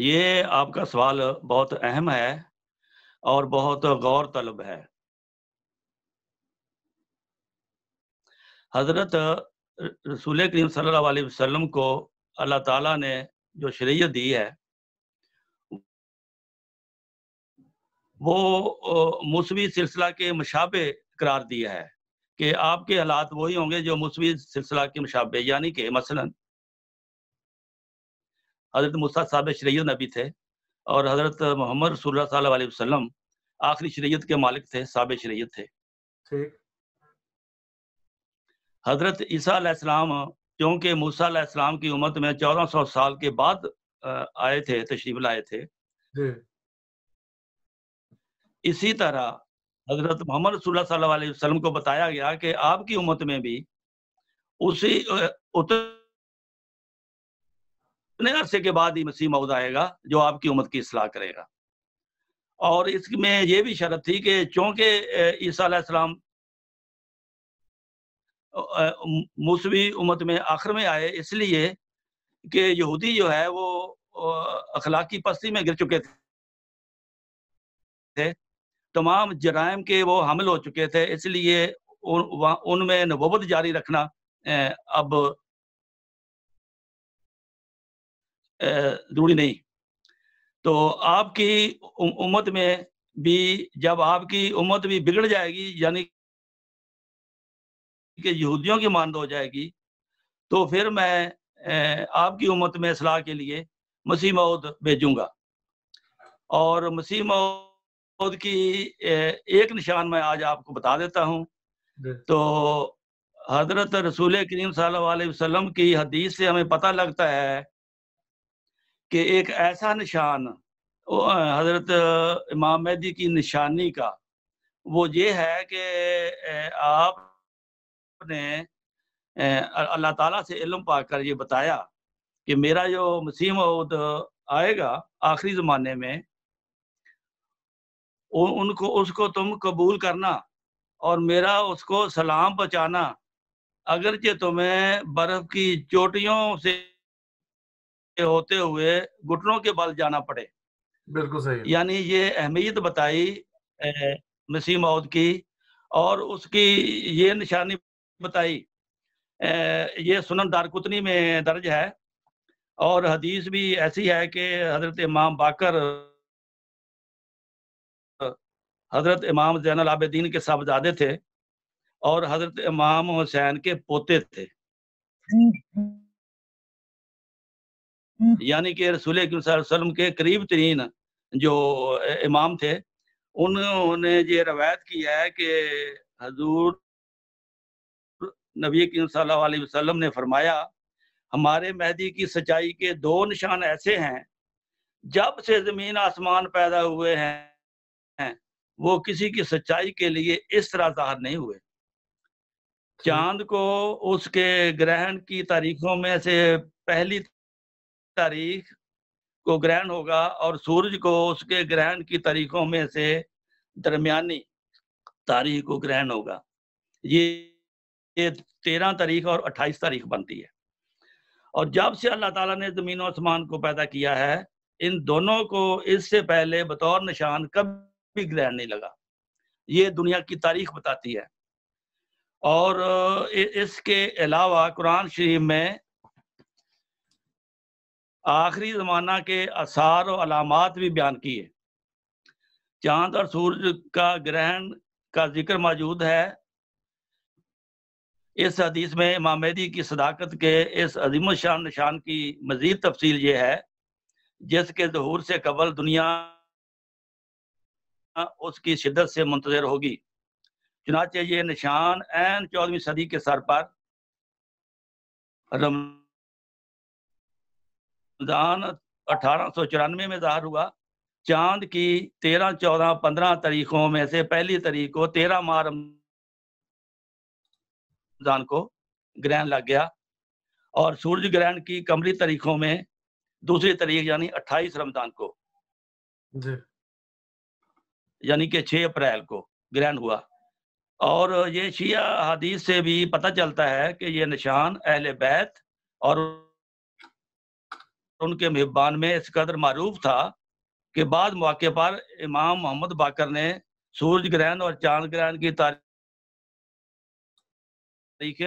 یہ آپ کا سوال بہت اہم ہے اور بہت غور طلب ہے۔ حضرت رسول کریم صلی اللہ علیہ وسلم کو اللہ تعالیٰ نے جو شریعت دی ہے وہ موسوی سلسلہ کے مشابہ قرار دیا ہے کہ آپ کے حالات وہی ہوں گے جو موسوی سلسلہ کے مشابہ، یعنی کہ مثلا حضرت موسیٰ صاحب شریعت نبی تھے اور حضرت محمد رسول اللہ صلی اللہ علیہ وسلم آخری شریعت کے مالک تھے، صاحب شریعت تھے۔ ٹھیک۔ حضرت عیسیٰ علیہ السلام کیونکہ موسیٰ علیہ السلام کی امت میں 1400 سال کے بعد آئے تھے، تشریف لائے تھے، جی اسی طرح حضرت محمد رسول اللہ صلی اللہ علیہ وسلم کو بتایا گیا کہ آپ کی امت میں بھی اسی اتنے عرصے کے بعد ہی مسیح موعود آئے گا جو آپ کی امت کی اصلاح کرے گا۔ اور اس میں یہ بھی شرط تھی کہ چونکہ عیسیٰ علیہ السلام موسوی امت میں آخر میں آئے، اس لیے کہ یہودی جو ہے وہ اخلاقی پستی میں گر چکے تھے، تمام جرائم کے وہ حامل ہو چکے تھے، اس لیے ان میں نبوت جاری رکھنا اب ضروری نہیں۔ تو آپ کی امت میں بھی جب آپ کی امت بھی بگڑ جائے گی، یعنی کہ یہودیوں کی مانند ہو جائے گی، تو پھر میں آپ کی امت میں اصلاح کے لیے مسیح موعود بھیجوں گا۔ اور مسیح موعود کی ایک نشان میں آج آپ کو بتا دیتا ہوں۔ تو حضرت رسول کریم صلی اللہ علیہ وسلم کی حدیث سے ہمیں پتہ لگتا ہے کہ ایک ایسا نشان حضرت امام مہدی کی نشانی کا وہ یہ ہے کہ آپ نے اللہ تعالیٰ سے علم پا کر یہ بتایا کہ میرا جو مسیح موعود آئے گا آخری زمانے میں، اس کو تم قبول کرنا اور میرا اس کو سلام پہنچانا، اگرچہ تمہیں برف کی چوٹیوں سے ہوتے ہوئے گھٹنوں کے بل جانا پڑے۔ بالکل صحیح۔ یعنی یہ اہمیت بتائی مسیح موعود کی، اور اس کی یہ نشانی بتائی۔ یہ سنن دارقطنی میں درج ہے، اور حدیث بھی ایسی ہے کہ حضرت امام باقر حضرت امام زین العابدین کے صاحبزادے تھے اور حضرت امام حسین کے پوتے تھے، یعنی کہ رسول اکرم صلی اللہ علیہ وسلم کے قریب ترین جو امام تھے، انہوں نے یہ روایت کی ہے کہ حضور نبی کریم صلی اللہ علیہ وسلم نے فرمایا، ہمارے مہدی کی سچائی کے دو نشان ایسے ہیں، جب سے زمین آسمان پیدا ہوئے ہیں وہ کسی کی سچائی کے لیے اس طرح ظاہر نہیں ہوئے۔ چاند کو اس کے گرہن کی تاریخوں میں سے پہلی تاریخ کو گرہن ہوگا، اور سورج کو اس کے گرہن کی تاریخوں میں سے درمیانی تاریخ کو گرہن ہوگا۔ یہ 13 تاریخ اور 28 تاریخ بنتی ہے۔ اور جب سے اللہ تعالیٰ نے زمین و آسمان کو پیدا کیا ہے، ان دونوں کو اس سے پہلے بطور نشان کبھی گرہن نہیں لگا۔ یہ دنیا کی تاریخ بتاتی ہے۔ اور اس کے علاوہ قرآن شریف میں آخری زمانہ کے آثار و علامات بھی بیان کیے۔ چاند اور سورج کا گرہن کا ذکر موجود ہے۔ اس حدیث میں امام مہدی کی صداقت کے اس عظیم الشان نشان کی مزید تفصیل یہ ہے، جس کے ظہور سے قبل دنیا اس کی شدت سے منتظر ہوگی۔ چنانچہ یہ نشان عین 14ویں صدی کے سر پر رمضان 1894 میں ظاہر ہوا۔ چاند کی 13، 14، 15 تاریخوں میں سے پہلی تاریخ کو 13 ماہ رمضان کو گرہن لگ گیا، اور سورج گرہن کی قمری تاریخوں میں دوسری تاریخ یعنی 28 رمضان کو، جی یعنی کہ 6 اپریل کو گرہن ہوا۔ اور یہ شیعہ حدیث سے بھی پتہ چلتا ہے کہ یہ نشان اہل بیت اور ان کے محبان میں اس قدر معروف تھا کہ بعض مواقع پر امام محمد باقر نے سورج گرہن اور چاند گرہن کی تاریخیں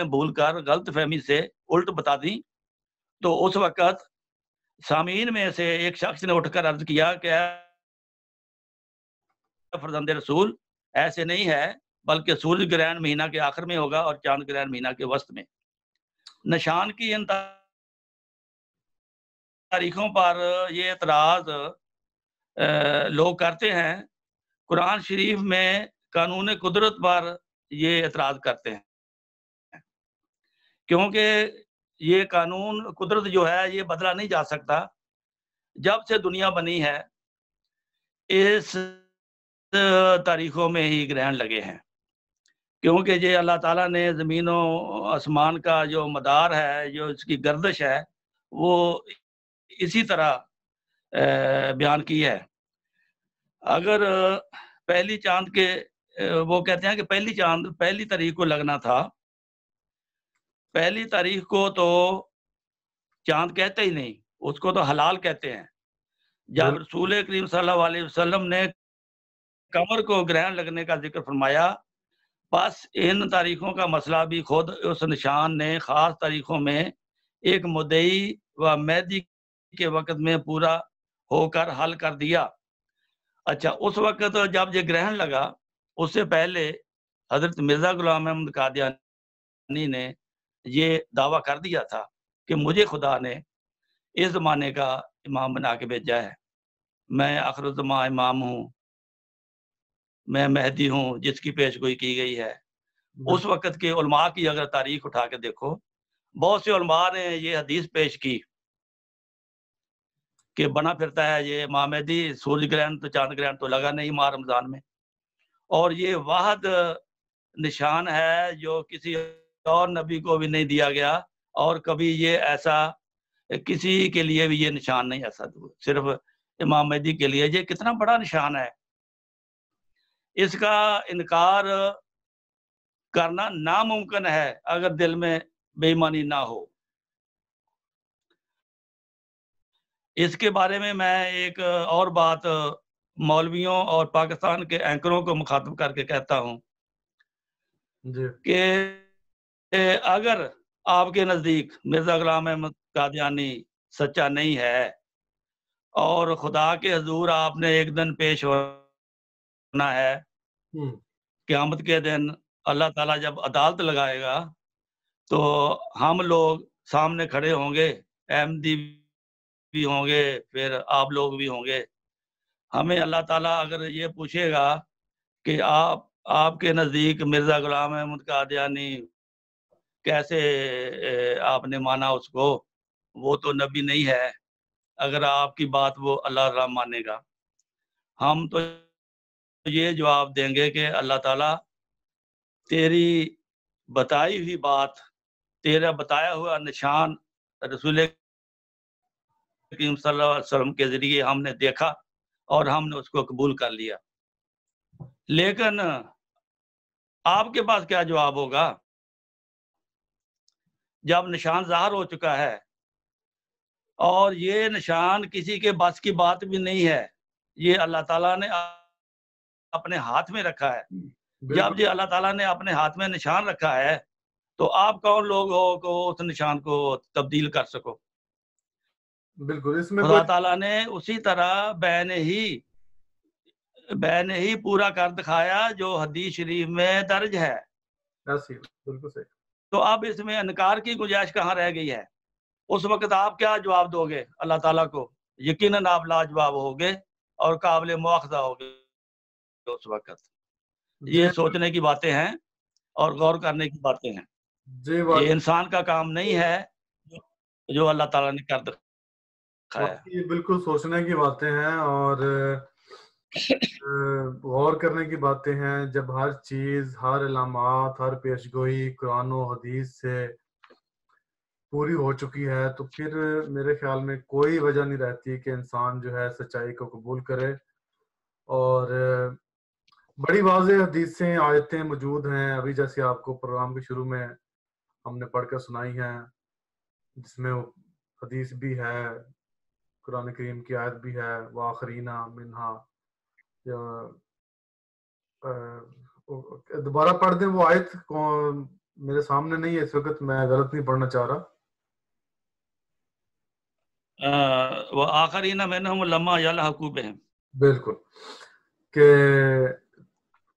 بھول کر غلط فہمی سے الٹ بتا دیں، تو اس وقت سامعین میں سے ایک شخص نے اٹھ کر عرض کیا کہ اے فرزند رسول، ایسے نہیں ہے، بلکہ سورج گرہن مہینہ کے آخر میں ہوگا اور چاند گرہن مہینہ کے وسط میں۔ نشان کی ان تاریخوں پر یہ اعتراض لوگ کرتے ہیں، قرآن شریف میں قانون قدرت پر یہ اعتراض کرتے ہیں، کیونکہ یہ قانون قدرت جو ہے یہ بدلا نہیں جا سکتا۔ جب سے دنیا بنی ہے اس تاریخوں میں ہی گرہن لگے ہیں، کیونکہ یہ اللہ تعالیٰ نے زمین و آسمان کا جو مدار ہے، جو اس کی گردش ہے، وہ اسی طرح بیان کی ہے۔ اگر پہلی چاند کے وہ کہتے ہیں کہ پہلی چاند پہلی تاریخ کو لگنا تھا، پہلی تاریخ کو تو چاند کہتے ہی نہیں، اس کو تو حلال کہتے ہیں۔ جب رسول کریم صلی اللہ علیہ وسلم نے قمر کو گرہن لگنے کا ذکر فرمایا، بس ان تاریخوں کا مسئلہ بھی خود اس نشان نے خاص تاریخوں میں ایک مدعی و مہدی کے وقت میں پورا ہو کر حل کر دیا۔ اچھا، اس وقت جب یہ گرہن لگا، اس سے پہلے حضرت مرزا غلام احمد قادیانی نے یہ دعویٰ کر دیا تھا کہ مجھے خدا نے اس زمانے کا امام بنا کے بھیجا ہے، میں آخر الزمان امام ہوں، میں مہدی ہوں جس کی پیشگوئی کی گئی ہے۔ اس وقت کے علماء کی اگر تاریخ اٹھا کے دیکھو، بہت سے علماء نے یہ حدیث پیش کی کہ بنا پھرتا ہے یہ امام مہدی، سورج گرہن تو چاند گرہن تو لگا نہیں ماہ رمضان میں، اور یہ واحد نشان ہے جو کسی اور نبی کو بھی نہیں دیا گیا، اور کبھی یہ ایسا کسی کے لیے بھی یہ نشان نہیں ایسا، صرف امام مہدی کے لیے۔ یہ کتنا بڑا نشان ہے، اس کا انکار کرنا ناممکن ہے اگر دل میں بے ایمانی نہ ہو۔ اس کے بارے میں ایک اور بات مولویوں اور پاکستان کے اینکروں کو مخاطب کر کے کہتا ہوں کہ اگر آپ کے نزدیک مرزا غلام احمد قادیانی سچا نہیں ہے اور خدا کے حضور آپ نے ایک دن پیش ہونا ہے، قیامت کے دن اللہ تعالیٰ جب عدالت لگائے گا تو ہم لوگ سامنے کھڑے ہوں گے، احمدی بھی ہوں گے، پھر آپ لوگ بھی ہوں گے۔ ہمیں اللہ تعالیٰ اگر یہ پوچھے گا کہ آپ کے نزدیک مرزا غلام احمد قادیانی کیسے آپ نے مانا اس کو، وہ تو نبی نہیں ہے، اگر آپ کی بات وہ اللہ تعالیٰ مانے گا، ہم تو یہ جواب دیں گے کہ اللہ تعالیٰ تیری بتائی ہوئی بات، تیرا بتایا ہوا نشان رسول کریم صلی اللہ علیہ وسلم کے ذریعے ہم نے دیکھا اور ہم نے اس کو قبول کر لیا، لیکن آپ کے پاس کیا جواب ہوگا جب نشان ظاہر ہو چکا ہے اور یہ نشان کسی کے بس کی بات بھی نہیں ہے، یہ اللہ تعالیٰ نے اپنے ہاتھ میں رکھا ہے۔ جب یہ اللہ تعالیٰ نے اپنے ہاتھ میں نشان رکھا ہے تو آپ کون لوگ ہو کہ اس نشان کو تبدیل کر سکو؟ بالکل، اس میں خدا تعالیٰ نے اسی طرح بین ہی پورا کر دکھایا جو حدیث شریف میں درج ہے۔ بالکل صحیح۔ تو اب اس میں انکار کی گنجائش کہاں رہ گئی ہے؟ اس وقت آپ کیا جواب دو گے اللہ تعالیٰ کو؟ یقیناً آپ لاجواب ہوگے اور قابل مواخذہ ہوگے اس وقت۔ یہ سوچنے کی باتیں ہیں اور غور کرنے کی باتیں ہیں، یہ انسان کا کام نہیں ہے جو اللہ تعالیٰ نے کر دکھایا۔ یہ بالکل سوچنے کی باتیں ہیں اور غور کرنے کی باتیں ہیں۔ جب ہر چیز، ہر علامات، ہر پیشگوئی قرآن و حدیث سے پوری ہو چکی ہے تو پھر میرے خیال میں کوئی وجہ نہیں رہتی کہ انسان جو ہے سچائی کو قبول کرے۔ اور بڑی واضح حدیثیں، آیتیں موجود ہیں، ابھی جیسے آپ کو پروگرام کے شروع میں ہم نے پڑھ کر سنائی ہیں، جس میں حدیث بھی ہے قرآن کریم کی آیت بھی ہے وآخرین منہا، دوبارہ پڑھ دیں وہ آیت، میرے سامنے نہیں ہے اس وقت، میں غلط نہیں پڑھنا چاہ رہا. وآخرین منہم لما یلحقوا بہم، بالکل، کہ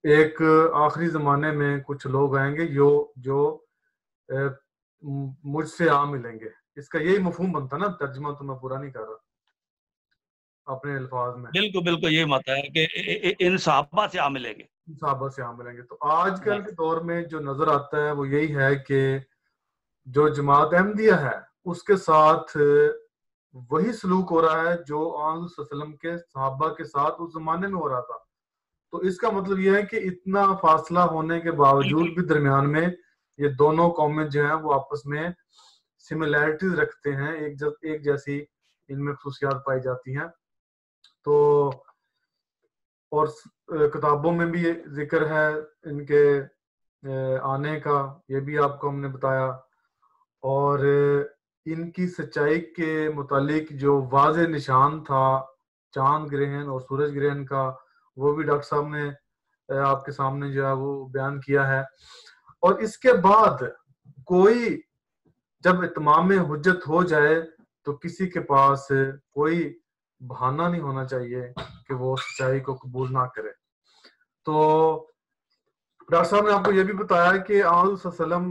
ایک آخری زمانے میں کچھ لوگ آئیں گے جو مجھ سے آ ملیں گے. اس کا یہی مفہوم بنتا نا، ترجمہ تو میں پورا نہیں کر رہا اپنے الفاظ میں. بالکل بالکل یہ مت ہے کہ ان صحابہ سے آ ملیں گے، صحابہ سے آ ملیں گے. تو آج کل کے دور میں جو نظر آتا ہے وہ یہی ہے کہ جو جماعت احمدیہ ہے اس کے ساتھ وہی سلوک ہو رہا ہے جو آن صلی اللہ علیہ وسلم کے صحابہ کے ساتھ اس زمانے میں ہو رہا تھا. تو اس کا مطلب یہ ہے کہ اتنا فاصلہ ہونے کے باوجود بھی درمیان میں یہ دونوں قومیں جو ہیں وہ آپس میں سملیرٹیز رکھتے ہیں، ایک جیسی ان میں خصوصیات پائی جاتی ہیں. تو اور کتابوں میں بھی ذکر ہے ان کے آنے کا، یہ بھی آپ کو ہم نے بتایا. اور ان کی سچائی کے متعلق جو واضح نشان تھا چاند گرہن اور سورج گرہن کا، وہ بھی ڈاکٹر صاحب نے آپ کے سامنے جو ہے وہ بیان کیا ہے. اور اس کے بعد کوئی جب اتمام حجت ہو جائے تو کسی کے پاس کوئی بہانہ نہیں ہونا چاہیے کہ وہ سچائی کو قبول نہ کرے. تو ڈاکٹر صاحب نے آپ کو یہ بھی بتایا کہ آن صلی اللہ علیہ وسلم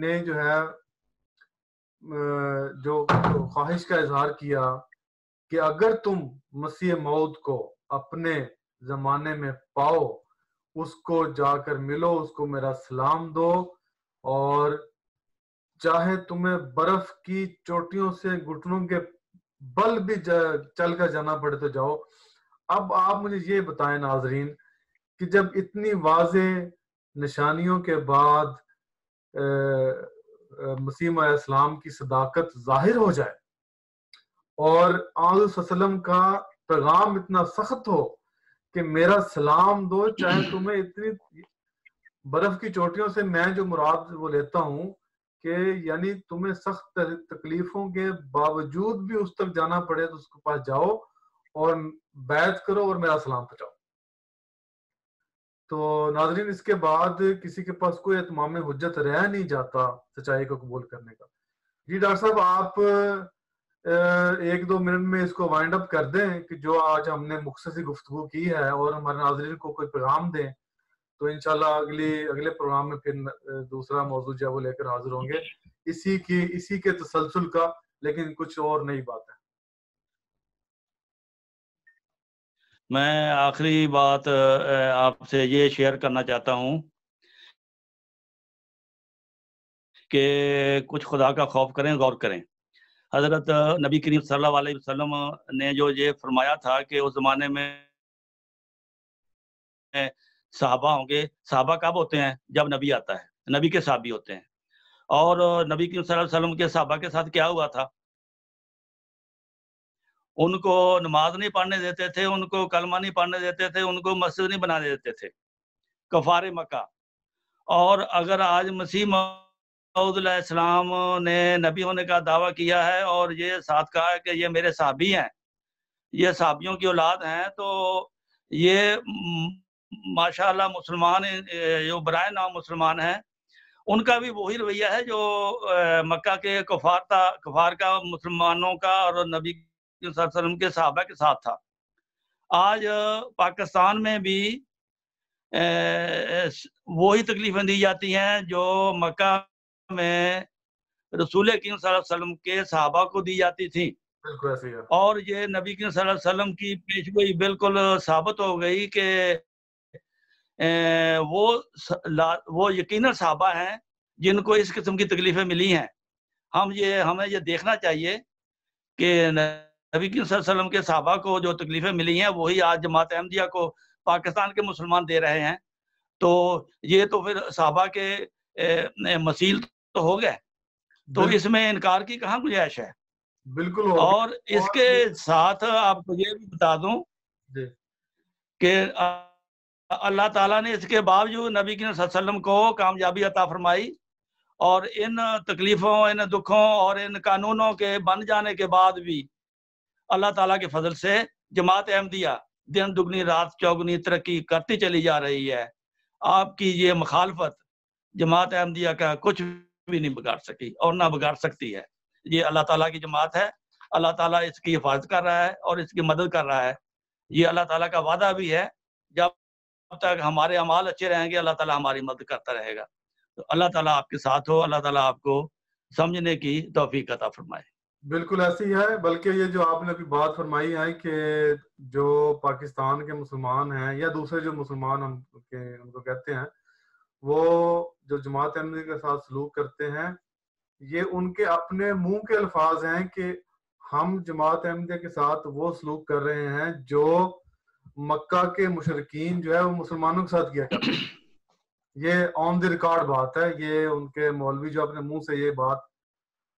نے جو ہے جو خواہش کا اظہار کیا کہ اگر تم مسیح موعود کو اپنے زمانے میں پاؤ اس کو جا کر ملو، اس کو میرا سلام دو، اور چاہے تمہیں برف کی چوٹیوں سے گھٹنوں کے بل بھی چل کر جانا پڑے تو جاؤ. اب آپ مجھے یہ بتائیں ناظرین کہ جب اتنی واضح نشانیوں کے بعد مسیح علیہ السلام کی صداقت ظاہر ہو جائے اور آن صلی اللہ علیہ وسلم کا پیغام اتنا سخت ہو کہ میرا سلام دو چاہے تمہیں اتنی برف کی چوٹیوں سے، میں جو مراد وہ لیتا ہوں کہ یعنی تمہیں سخت تکلیفوں کے باوجود بھی اس تک جانا پڑے تو اس کے پاس جاؤ اور بیعت کرو اور میرا سلام پہنچاؤ. تو ناظرین اس کے بعد کسی کے پاس کوئی اتمام حجت رہ نہیں جاتا سچائی کو قبول کرنے کا. جی ڈاکٹر صاحب آپ 1-2 منٹ میں اس کو وائنڈ اپ کر دیں کہ جو آج ہم نے مختصر گفتگو کی ہے، اور ہمارے ناظرین کو کوئی پیغام دیں، تو انشاءاللہ اگلے پروگرام میں پھر دوسرا موضوع جو ہے وہ لے کر حاضر ہوں گے اسی کے تسلسل کا، لیکن کچھ اور نئی بات ہے. میں آخری بات آپ سے یہ شیئر کرنا چاہتا ہوں کہ کچھ خدا کا خوف کریں، غور کریں. حضرت نبی کریم صلی اللہ علیہ وسلم نے جو یہ فرمایا تھا کہ اس زمانے میں صحابہ ہوں گے. صحابہ کب ہوتے ہیں؟ جب نبی آتا ہے، نبی کے صحابی ہوتے ہیں. اور نبی کریم صلی اللہ علیہ وسلم کے صحابہ کے ساتھ کیا ہوا تھا؟ ان کو نماز نہیں پڑھنے دیتے تھے، ان کو کلمہ نہیں پڑھنے دیتے تھے، ان کو مسجد نہیں بنانے دیتے تھے، کفار مکہ. اور اگر آج مسیح موعود علیہ السلام نے نبی ہونے کا دعویٰ کیا ہے اور یہ ساتھ کہا ہے کہ یہ میرے صحابی ہیں، یہ صحابیوں کی اولاد ہیں، تو یہ ماشاءاللہ مسلمان جو برائے نام مسلمان ہیں ان کا بھی وہی رویہ ہے جو مکہ کے کفار کا، مسلمانوں کا اور نبی صلی اللہ علیہ وسلم کے صحابہ کے ساتھ تھا. آج پاکستان میں بھی وہی تکلیفیں دی جاتی ہیں جو مکہ میں رسول کریم صلی اللہ علیہ وسلم کے صحابہ کو دی جاتی تھی. اور یہ نبی کریم صلی اللہ علیہ وسلم کی پیشگوئی بالکل ثابت ہو گئی کہ وہ یقیناً صحابہ ہیں جن کو اس قسم کی تکلیفیں ملی ہیں. ہمیں یہ دیکھنا چاہیے کہ نبی کریم صلی اللہ علیہ وسلم کے صحابہ کو جو تکلیفیں ملی ہیں وہی آج جماعت احمدیہ کو پاکستان کے مسلمان دے رہے ہیں. تو یہ تو پھر صحابہ کے مثیل تو ہو گئے، تو اس میں انکار کی کہاں گنجائش ہے؟ بالکل. اور اس کے ساتھ آپ کو یہ بھی بتا دوں کہ اللہ تعالیٰ نے اس کے باوجود نبی کریم صلی اللہ علیہ وسلم کو کامیابی عطا فرمائی، اور ان تکلیفوں، ان دکھوں اور ان قانونوں کے بن جانے کے بعد بھی اللہ تعالیٰ کے فضل سے جماعت احمدیہ دن دگنی رات چوگنی ترقی کرتی چلی جا رہی ہے. آپ کی یہ مخالفت جماعت احمدیہ کا کچھ بھی نہیں بگاڑ سکی اور نہ بگاڑ سکتی ہے. یہ اللہ تعالیٰ کی جماعت ہے, اللہ تعالیٰ اس کی حفاظت کر رہا ہے اور اس کی مدد کر رہا ہے. یہ اللہ تعالیٰ کا وعدہ بھی ہے, جب تک ہمارے اعمال اچھے رہیں گے اللہ تعالیٰ ہماری مدد کرتا رہے گا. تو اللہ تعالیٰ آپ کے ساتھ ہو, اللہ تعالیٰ آپ کو سمجھنے کی توفیق عطا فرمائے. بالکل ایسی ہی ہے. بلکہ یہ جو آپ نے ابھی بات فرمائی ہے کہ جو پاکستان کے مسلمان ہیں یا دوسرے جو مسلمان ہم کو کہتے ہیں, وہ جو جماعت احمدیہ کے ساتھ سلوک کرتے ہیں, یہ ان کے اپنے منہ کے الفاظ ہیں کہ ہم جماعت احمدیہ کے ساتھ وہ سلوک کر رہے ہیں جو مکہ کے مشرکین جو ہے وہ مسلمانوں کے ساتھ کیا کرتے ہیں. یہ آن دی ریکارڈ بات ہے, یہ ان کے مولوی جو اپنے منہ سے یہ بات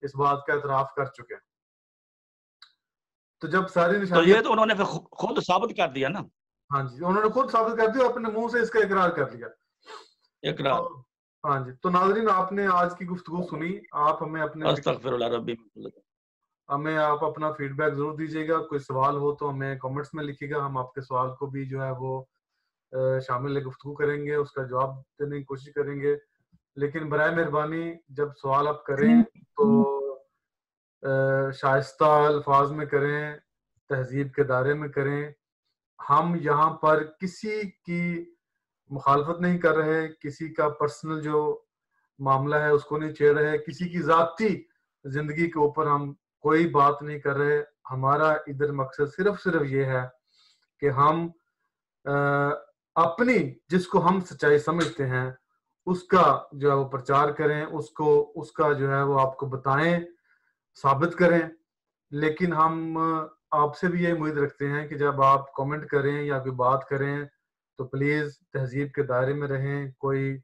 اس بات کا اعتراف کر چکے ہیں. تو جب ساری تو یہ تو انہوں نے خود ثابت کر دیا نا. ہاں جی, انہوں نے خود ثابت کر دیا, اپنے منہ سے اس کا اقرار کر لیا. اقرار. ہاں جی. تو ناظرین, آپ نے آج کی گفتگو سنی. آپ ہمیں آپ اپنا فیڈ بیک ضرور دیجیے گا. کوئی سوال ہو تو ہمیں کامنٹس میں لکھیے گا, ہم آپ کے سوال کو بھی جو ہے وہ شامل گفتگو کریں گے, اس کا جواب دینے کی کوشش کریں گے. لیکن برائے مہربانی جب سوال آپ کریں تو شائستہ الفاظ میں کریں, تہذیب کے دائرے میں کریں. ہم یہاں پر کسی کی مخالفت نہیں کر رہے, کسی کا پرسنل جو معاملہ ہے اس کو نہیں چھیڑ رہے, کسی کی ذاتی زندگی کے اوپر ہم کوئی بات نہیں کر رہے. ہمارا ادھر مقصد صرف یہ ہے کہ ہم اپنی جس کو ہم سچائی سمجھتے ہیں اس کا جو ہے وہ پرچار کریں, اس کا جو ہے وہ آپ کو بتائیں, ثابت کریں. لیکن ہم آپ سے بھی یہ امید رکھتے ہیں کہ جب آپ کامنٹ کریں یا کوئی بات کریں تو پلیز تہذیب کے دائرے میں رہیں. کوئی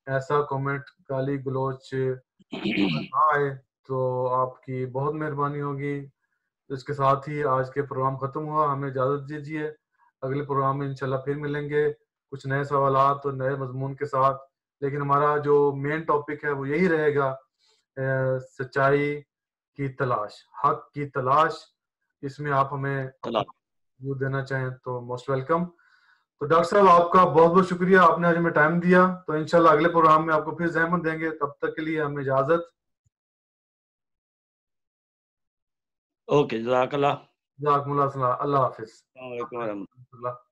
ایسا کامنٹ گالی گلوچ نہ آئے تو آپ کی بہت مہربانی ہوگی. اس کے ساتھ ہی آج کے پروگرام ختم ہوا. ہمیں اجازت دیجیے, اگلے پروگرام میں انشاءاللہ پھر ملیں گے کچھ نئے سوالات اور نئے مضمون کے ساتھ. لیکن ہمارا جو مین ٹاپک ہے وہ یہی رہے گا, سچائی کی تلاش, حق کی تلاش. اس میں آپ ہمیں ویو دینا چاہیں تو موسٹ ویلکم. تو ڈاکٹر صاحب آپ کا بہت بہت شکریہ, آپ نے آج ہمیں ٹائم دیا. تو انشاءاللہ اگلے پروگرام میں آپ کو پھر زحمت دیں گے. تب تک کے لیے ہمیں اجازت. اوکے, جزاک اللہ. جزاکم اللہ. اللہ حافظ. السلام علیکم ورحمۃ اللہ.